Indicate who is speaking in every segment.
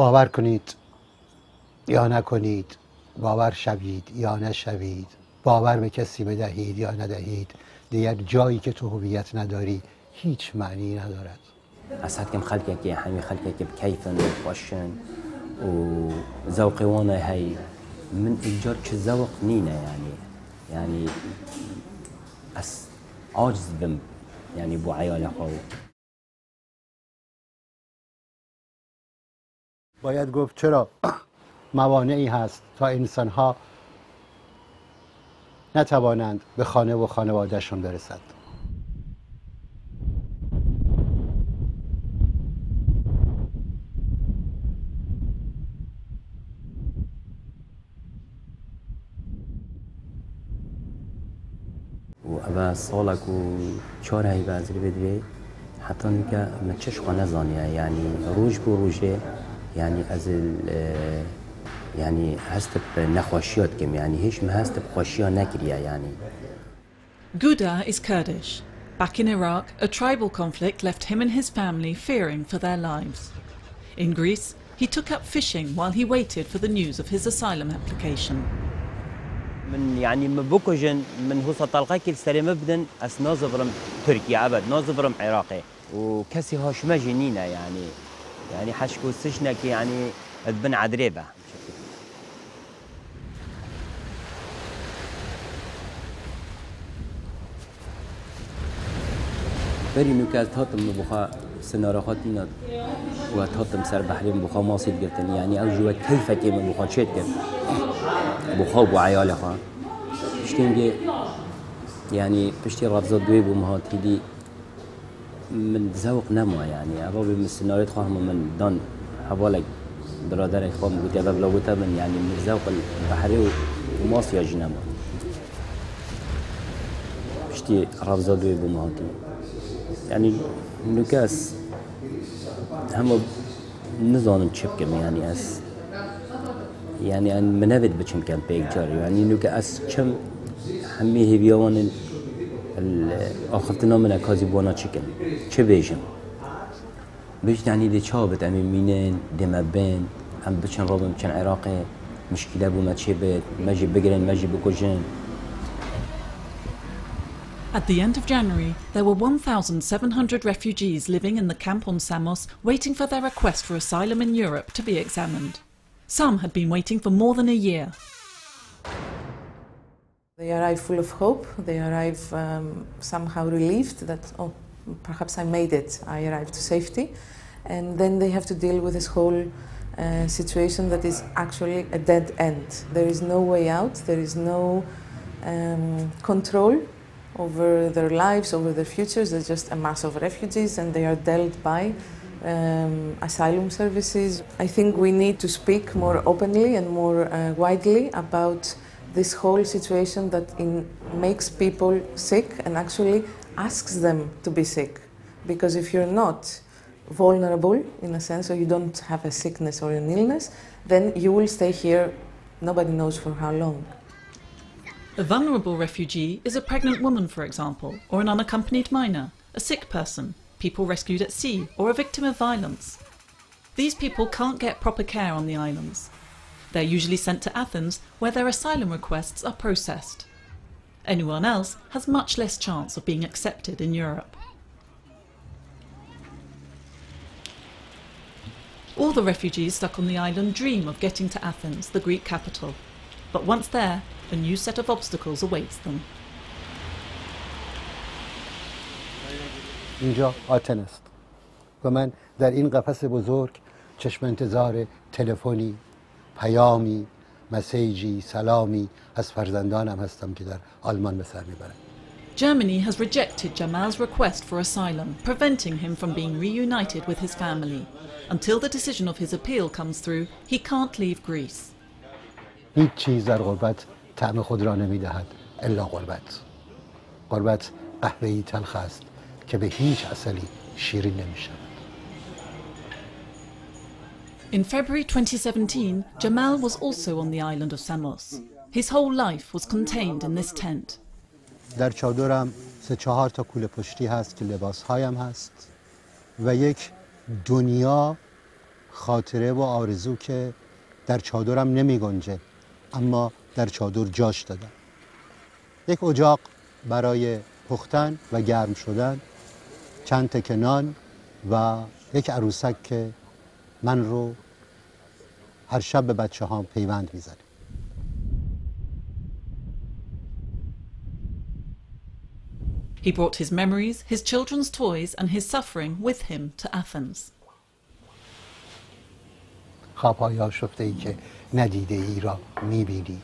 Speaker 1: باور کنید یا نکنید، باور شوید یا نشوید، باور به کسی بدهید یا ندهید، دیگر جایی که تو هویت نداری هیچ معنی ندارد.
Speaker 2: أسعد كم خلقك يا حمي خلقك بكيفن وفوشن وذوقي وانا هاي من إيجار كذوق نينا يعني عاجز بم يعني بو عيال خواهي.
Speaker 1: باید گفت چرا موانعی هست تا انسان‌ها نتوانند به خانه و خانوادهشون برسند.
Speaker 2: و سالك وشهر هاي بازري بدري حتى نكا ما تشش قناة زانية يعني روج بروجه يعني أزل يعني هستب نخوشيات كم يعني هيش ما هستب خوشيا نكريا يعني.
Speaker 3: Γκούταρ is Kurdish. Back in Iraq, a tribal conflict left him and his family fearing for their lives. In Greece, he took up fishing while he waited for the news of his asylum application.
Speaker 2: من يعني مبوكوجن من هو سطالقا كل سلام ابدا اس نازفرم تركيا ابد نازفرم عراقي وكسي هاش ما جنينا يعني حشكو سجنك يعني ادبن عدريبه بري نوكال تاتم بخا سنارخاتنا وتاتم سر بحرين بخا ماسيد قلتن يعني او جوا كيف كيما بخا شيت قلت بخاب وعيال خا بشتينجي يعني بشتي رفض دويب ومهات هدي من ذوق نما يعني أبغى من السيناريو خاهم من دان حوالي برادر إخوان قلت يا بابا لو من يعني من ذوق البحري وماصيا جنما بشتي رفض دويب ومهاتي يعني نكاس هم نظام تشبكم يعني أس يعني أن منافد بتشم كان بيجاري يعني إنه كأس كم هميه بيوان آخرتنا من أكازي بونا تشكن شو بيجم بيج يعني دي شابت أمي مينين دي مبين أم بتشن رابم بتشن عراقي مشكلة بو ما تشبت ماجي بقرن ماجي بكوجين.
Speaker 3: At the end of January, there were 1,700 refugees living in the camp on Samos waiting for their request for asylum in Europe to be examined. Some had been waiting for more than a year.
Speaker 4: They arrive full of hope. They arrive somehow relieved that, oh, perhaps I made it. I arrived to safety. And then they have to deal with this whole situation that is actually a dead end. There is no way out. There is no control over their lives, over their futures. They're just a mass of refugees and they are dealt by asylum services. I think we need to speak more openly and more widely about this whole situation that makes people sick and actually asks them to be sick. Because if you're not vulnerable, in a sense, or you don't have a sickness or an illness, then you will stay here, nobody knows for how long.
Speaker 3: A vulnerable refugee is a pregnant woman, for example, or an unaccompanied minor, a sick person, people rescued at sea, or a victim of violence. These people can't get proper care on the islands. They're usually sent to Athens, where their asylum requests are processed. Anyone else has much less chance of being accepted in Europe. All the refugees stuck on the island dream of getting to Athens, the Greek capital. But once there, a new set of obstacles awaits them.
Speaker 1: اینجا آتن است و من در این قفس بزرگ چشم انتظار تلفنی، پیامی، مسیجی، سلامی از فرزندانم هستم که در آلمان به سر میبرند.
Speaker 3: Germany has rejected Jamal's request for asylum, preventing him from being reunited with his family. Until the decision of his appeal comes through, he can't leave Greece.
Speaker 1: هیچ چیز در غربت طعم خود را نمیدهد الا غربت. غربت قهوه‌ای تلخ است که به هیچ عسلی شیرین نمیشود.
Speaker 3: In February 2017, Jamal was also on the island of Samos. His whole life was contained in this tent.
Speaker 1: در چادرم 3-4 تا کوله پشتی هست که لباسهایم هست و یک دنیا خاطره و آرزو که در چادرم نمی گنجه، اما در چادر جاش دادم. یک اجاق برای پختن و گرم شدن، چند تکه نان و یک عروسک که من رو هر شب به بچه هام پیوند میزنه.
Speaker 3: He brought his memories, his children's toys and his suffering with him to Athens.
Speaker 1: خوابهای آشفته‌ای که ندیده ای را میبینی،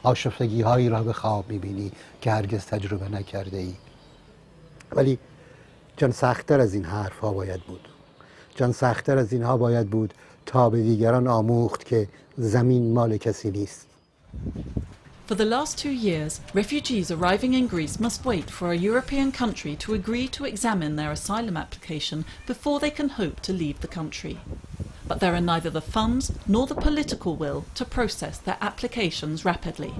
Speaker 1: آشفتگی هایی را به خواب میبینی که هرگز تجربه نکرده ای. ولی جان سخت‌تر از این حرف ها باید بود. جان سخت‌تر از اینها باید بود تا به دیگران آموخت که زمین مال کسی نیست.
Speaker 3: For the last 2 years, refugees arriving in Greece must wait for a European country to agree to examine their asylum application before they can hope to leave the country. But there are neither the funds nor the political will to process their applications rapidly.